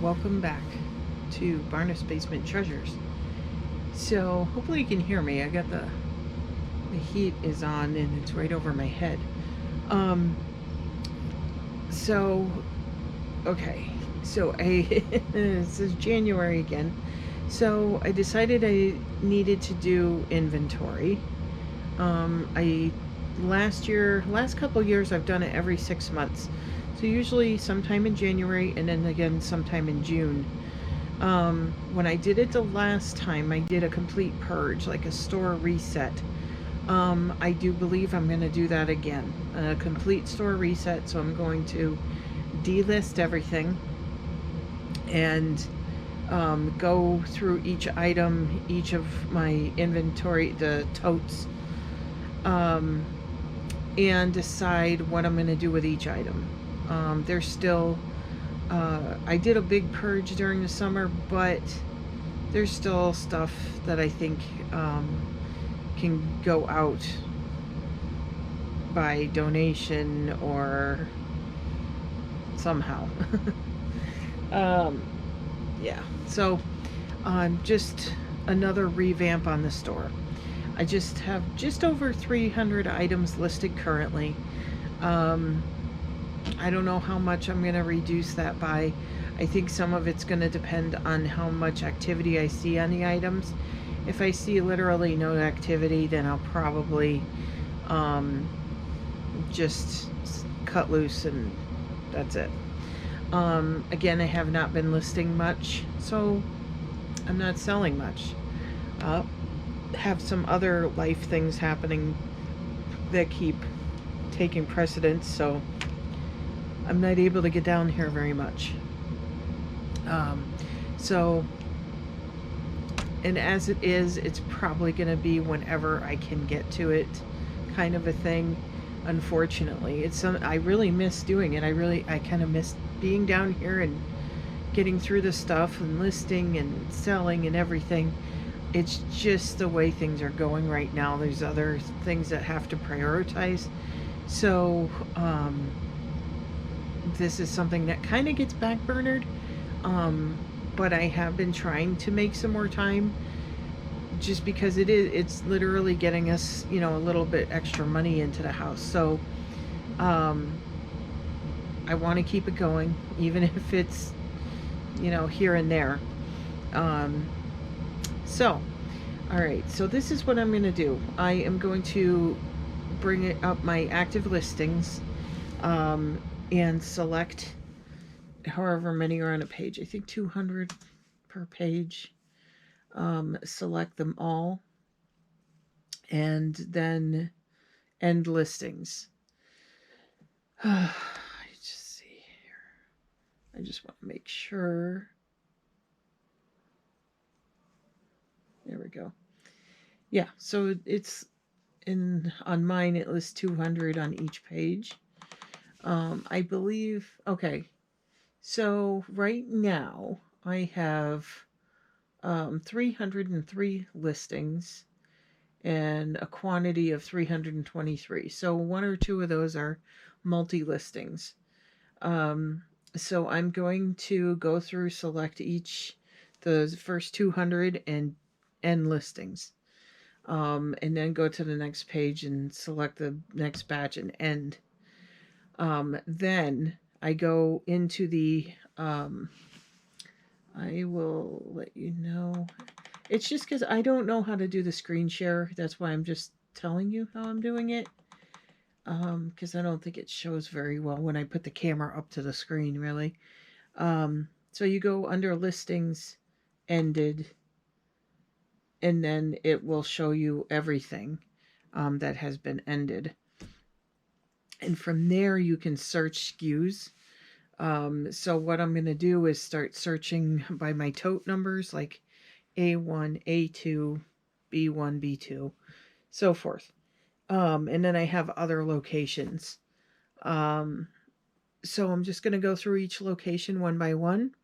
welcome back to Barnas Basement Treasures. So hopefully you can hear me. I got the heat is on and it's right over my head. Um so okay. So I this is January again. So I decided I needed to do inventory. I last couple years I've done it every 6 months. So usually sometime in January and then again sometime in June. When I did it the last time, I did a complete purge, like a store reset. I do believe I'm going to do that again, a complete store reset. So I'm going to delist everything and go through each item, each of my inventory, the totes, um, and decide what I'm going to do with each item. There's still I did a big purge during the summer, but there's still stuff that I think can go out by donation or somehow. um, yeah, so just another revamp on the store. I just have just over 300 items listed currently. Um, I don't know how much I'm going to reduce that by. I think some of it's going to depend on how much activity I see on the items. If I see literally no activity, then I'll probably um, just cut loose and that's it. Again, I have not been listing much, so I'm not selling much. Have some other life things happening that keep taking precedence, so I'm not able to get down here very much. Um, so, and as it is, it's probably going to be whenever I can get to it, kind of a thing. Unfortunately, I really miss doing it. I kind of miss being down here and getting through the stuff and listing and selling and everything. It's just the way things are going right now. There's other things that have to prioritize. So, this is something that kind of gets backburnered. But I have been trying to make some more time just because it's literally getting us, a little bit extra money into the house. So, I want to keep it going, even if it's, here and there. Um, so, all right, so this is what I'm going to do. I am going to bring it up my active listings, and select however many are on a page. I think 200 per page. Select them all and then end listings. I just see here. I just want to make sure. There we go. Yeah, so it's on mine it lists 200 on each page. I believe, okay, so right now I have 303 listings and a quantity of 323. So one or two of those are multi-listings. So I'm going to go through, select the first 200 and end listings. And then go to the next page and select the next batch and end. Then I go into I will let you know. It's just because I don't know how to do the screen share. That's why I'm just telling you how I'm doing it. Because I don't think it shows very well when I put the camera up to the screen, really. So you go under listings, ended, and then it will show you everything that has been ended. And from there, you can search SKUs. So what I'm going to do is start searching by my tote numbers, like A1, A2, B1, B2, so forth. And then I have other locations. So I'm just going to go through each location one by one.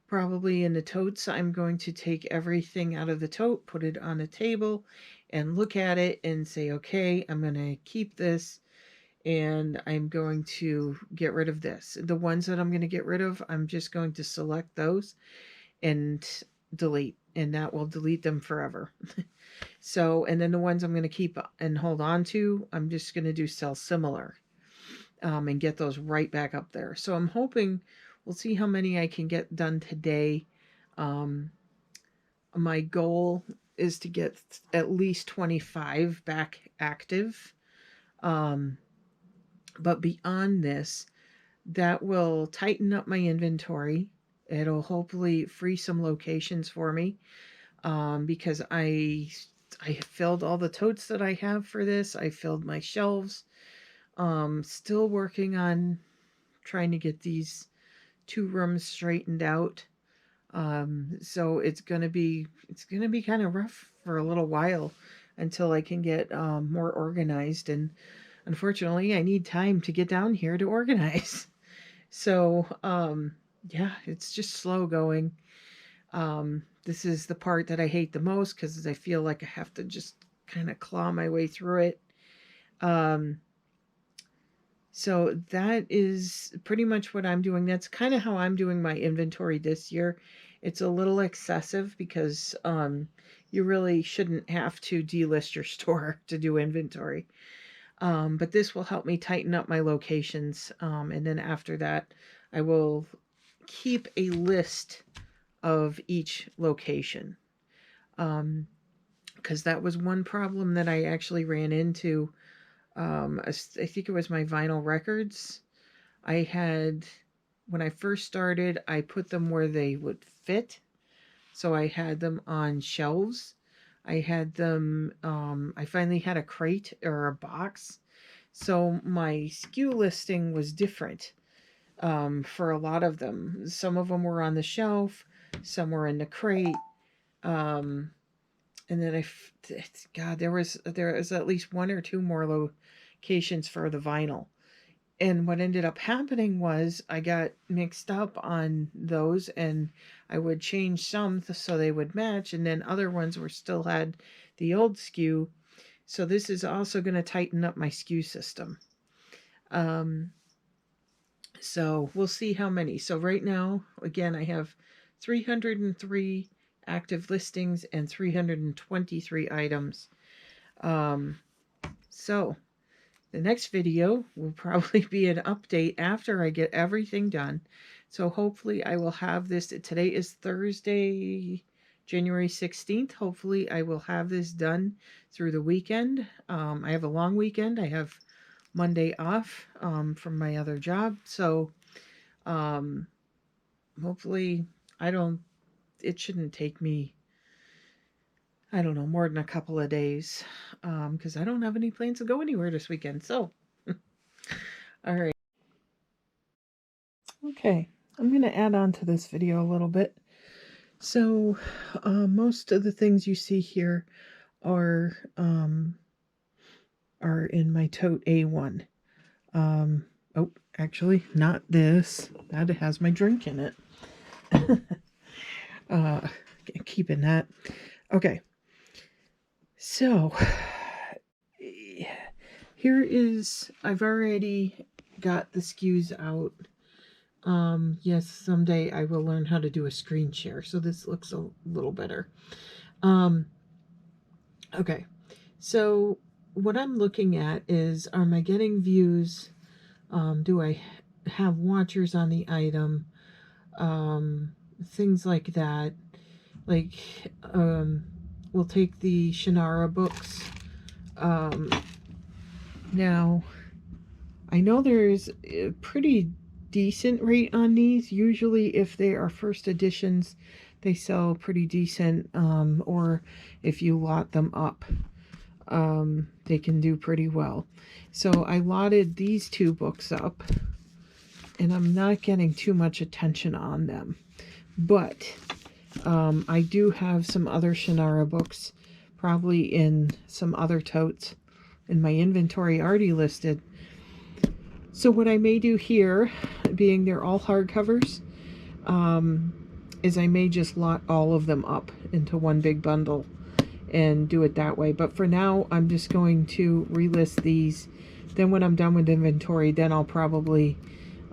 Probably in the totes, I'm going to take everything out of the tote, put it on a table, and look at it and say, okay, I'm going to keep this. and I'm going to get rid of this. The ones that I'm going to get rid of, I'm just going to select those and delete, and that will delete them forever. So, and then the ones I'm going to keep and hold on to, I'm just going to do sell similar, and get those right back up there. So I'm hoping, we'll see how many I can get done today. My goal is to get at least 25 back active. But beyond this, that will tighten up my inventory. It'll hopefully free some locations for me, because I filled all the totes that I have for this. I filled my shelves. Still working on trying to get these 2 rooms straightened out. So it's gonna be kind of rough for a little while until I can get more organized, and unfortunately I need time to get down here to organize. So yeah, it's just slow going. This is the part that I hate the most because I feel like I have to just kind of claw my way through it. So that is pretty much what I'm doing. That's kind of how I'm doing my inventory this year. It's a little excessive because you really shouldn't have to delist your store to do inventory. But this will help me tighten up my locations. And then after that, I will keep a list of each location. Because that was one problem that I actually ran into. I think it was my vinyl records. I had, when I first started, I put them where they would fit. So I had them on shelves. I had them, I finally had a crate or a box. So my SKU listing was different for a lot of them. Some of them were on the shelf, some were in the crate. And then God, there was at least 1 or 2 more locations for the vinyl. And what ended up happening was I got mixed up on those, and I would change some so they would match, and then other ones were still had the old SKU. So this is also going to tighten up my SKU system. So we'll see how many. So right now, again, I have 303 active listings and 323 items. So the next video will probably be an update after I get everything done. So hopefully I will have this. Today is Thursday, January 16th. Hopefully I will have this done through the weekend. I have a long weekend. I have Monday off from my other job. So hopefully it shouldn't take me, I don't know, more than a couple of days, because I don't have any plans to go anywhere this weekend. So, all right. Okay, I'm going to add on to this video a little bit. So, most of the things you see here are in my tote A1. Oh, actually, not this. That has my drink in it. Keeping that. Okay. So, here is, I've already got the SKUs out. Yes, someday I will learn how to do a screen share, so this looks a little better. Okay, so what I'm looking at is, am I getting views? Do I have watchers on the item? Things like that. Like, we'll take the Shannara books. Now, I know there's a pretty decent rate on these. Usually if they are first editions, they sell pretty decent, or if you lot them up, they can do pretty well. So I lotted these 2 books up, and I'm not getting too much attention on them. But I do have some other Shannara books, probably in some other totes in my inventory already listed. So what I may do here, being they're all hardcovers, is I may just lot all of them up into one big bundle and do it that way. But for now, I'm just going to relist these. Then when I'm done with inventory, then I'll probably,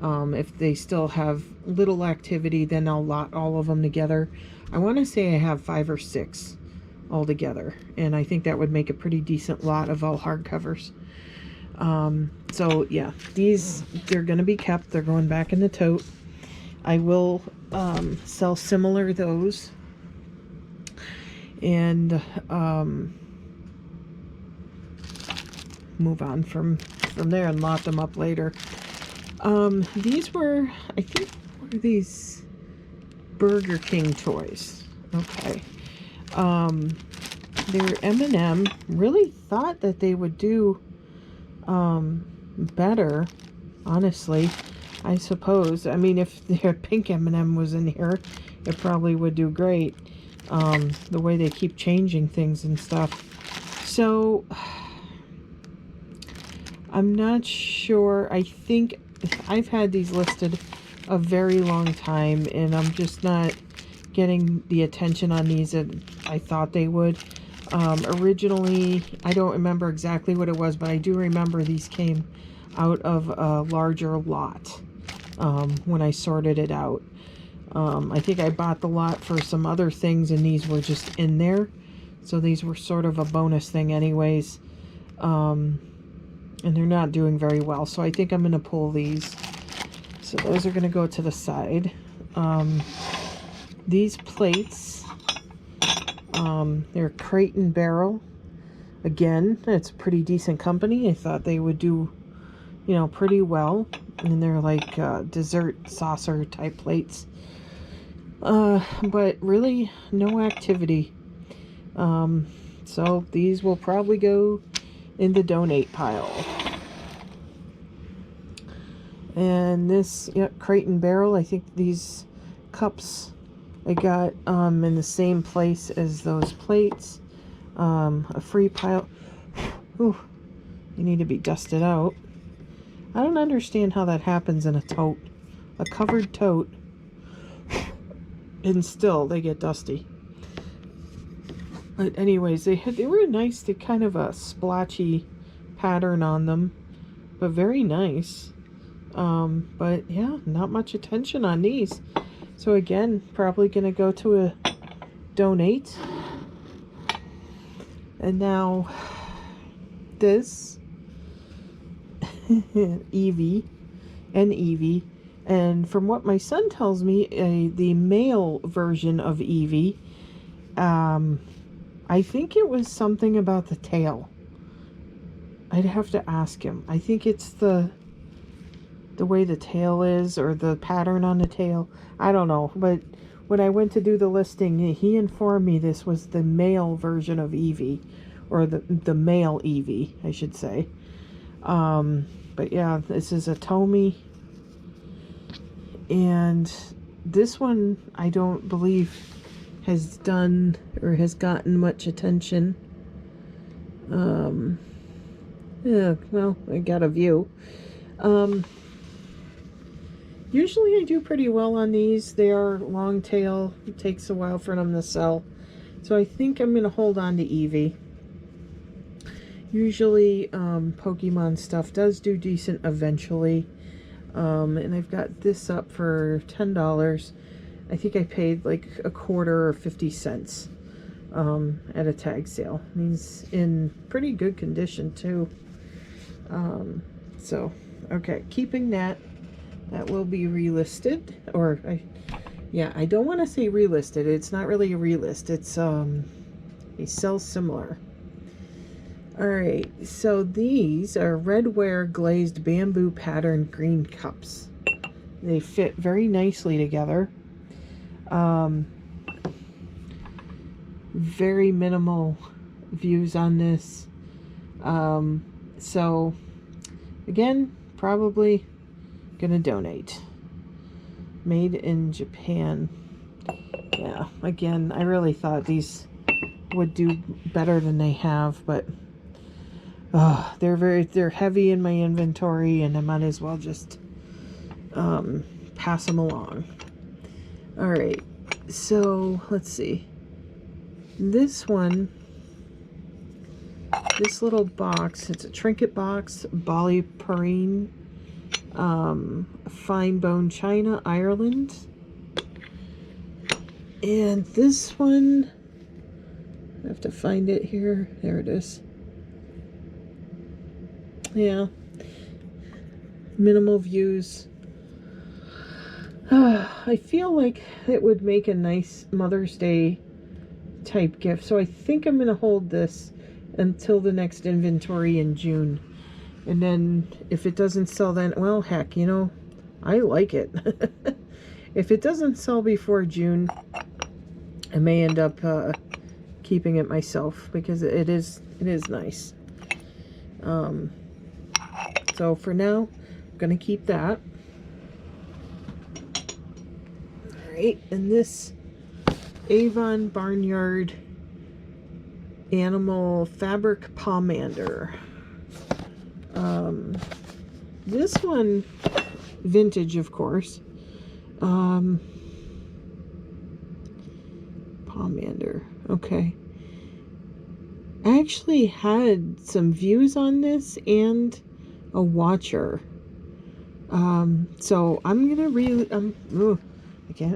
if they still have little activity, then I'll lot all of them together. I want to say I have 5 or 6 altogether, and I think that would make a pretty decent lot of all hardcovers. So yeah, these, they're going to be kept. They're going back in the tote. I will sell similar those, and move on from there and lot them up later. These were, I think, what are these? Burger King toys. Okay. They're M&M. Really thought that they would do better, honestly, I suppose. I mean, if their pink M&M was in here, it probably would do great. The way they keep changing things and stuff. So I'm not sure. I think I've had these listed a very long time, and I'm just not getting the attention on these that I thought they would. Originally, I don't remember exactly what it was, but I do remember these came out of a larger lot when I sorted it out. I think I bought the lot for some other things, and these were just in there. So these were sort of a bonus thing anyways. And they're not doing very well. So I think I'm going to pull these. So those are going to go to the side. These plates, they're Crate and Barrel. Again, it's a pretty decent company. I thought they would do, you know, pretty well. And they're like dessert saucer type plates. But really no activity. So these will probably go in the donate pile. And this, yeah, Crate and Barrel, I think these cups I got in the same place as those plates. A free pile. Ooh, you need to be dusted out. I don't understand how that happens in a tote. A covered tote. And still they get dusty. But anyways, they were nice. They kind of a splotchy pattern on them, but very nice. But yeah, not much attention on these. So again, probably gonna go to a donate. And now this Evie and Evie, and from what my son tells me, the male version of Evie, I think it was something about the tail. I'd have to ask him. I think it's the way the tail is, or the pattern on the tail. I don't know, but when I went to do the listing, he informed me this was the male version of Evie, or the male Evie, I should say. But yeah, this is a Tomy, and this one I don't believe has done or has gotten much attention. Yeah, well, I got a view. Usually I do pretty well on these. They are long tail. It takes a while for them to sell. So I think I'm going to hold on to Evie. Usually Pokemon stuff does do decent eventually. And I've got this up for $10. I think I paid like a quarter or 50 cents at a tag sale. He's in pretty good condition too. So, okay, keeping that. That will be relisted, or I don't want to say relisted. It's not really a relist. It's a sell similar. All right, so these are Redware glazed bamboo pattern green cups. They fit very nicely together. Very minimal views on this. So again, probably gonna donate. Made in Japan. Yeah, again, I really thought these would do better than they have, but they're heavy in my inventory, and I might as well just pass them along. All right, so let's see. This one this little box. It's a trinket box, polypurine, fine bone china, Ireland. And this one, I have to find it here. There it is. Yeah. Minimal views. I feel like it would make a nice Mother's Day type gift. So I think I'm going to hold this until the next inventory in June. And then if it doesn't sell then, well, heck, you know, I like it. If it doesn't sell before June, I may end up keeping it myself because it is nice. So for now, I'm going to keep that. Alright, and this Avon Barnyard Animal Fabric Pomander. This one, vintage, of course. Pomander. Okay. I actually had some views on this and a watcher. So I'm gonna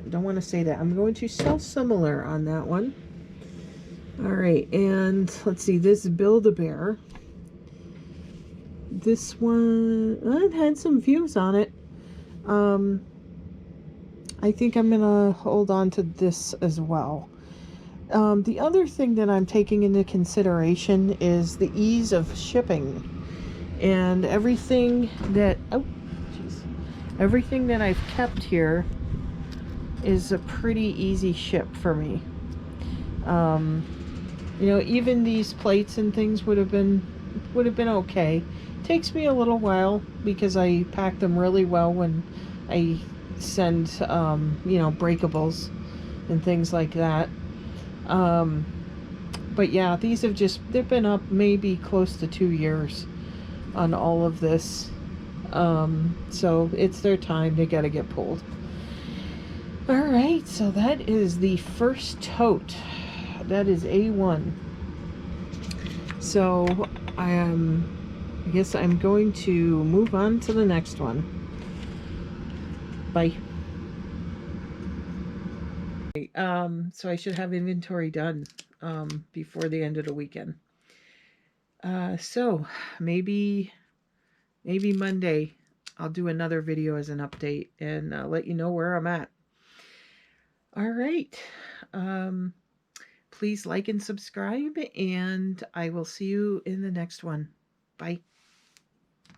don't want to say that. I'm going to sell similar on that one. All right, and let's see, this Build-A-Bear. This one, I've had some views on it. I think I'm gonna hold on to this as well. The other thing that I'm taking into consideration is the ease of shipping, and everything that everything that I've kept here is a pretty easy ship for me. You know, even these plates and things would have been okay. Takes me a little while because I pack them really well when I send you know, breakables and things like that. But yeah, these have they've been up maybe close to 2 years on all of this. So it's their time. They gotta get pulled. Alright, so that is the first tote. That is A1. So I guess I'm going to move on to the next one. Bye. So I should have inventory done before the end of the weekend. So maybe Monday I'll do another video as an update and let you know where I'm at. All right. Please like and subscribe, and I will see you in the next one. Bye.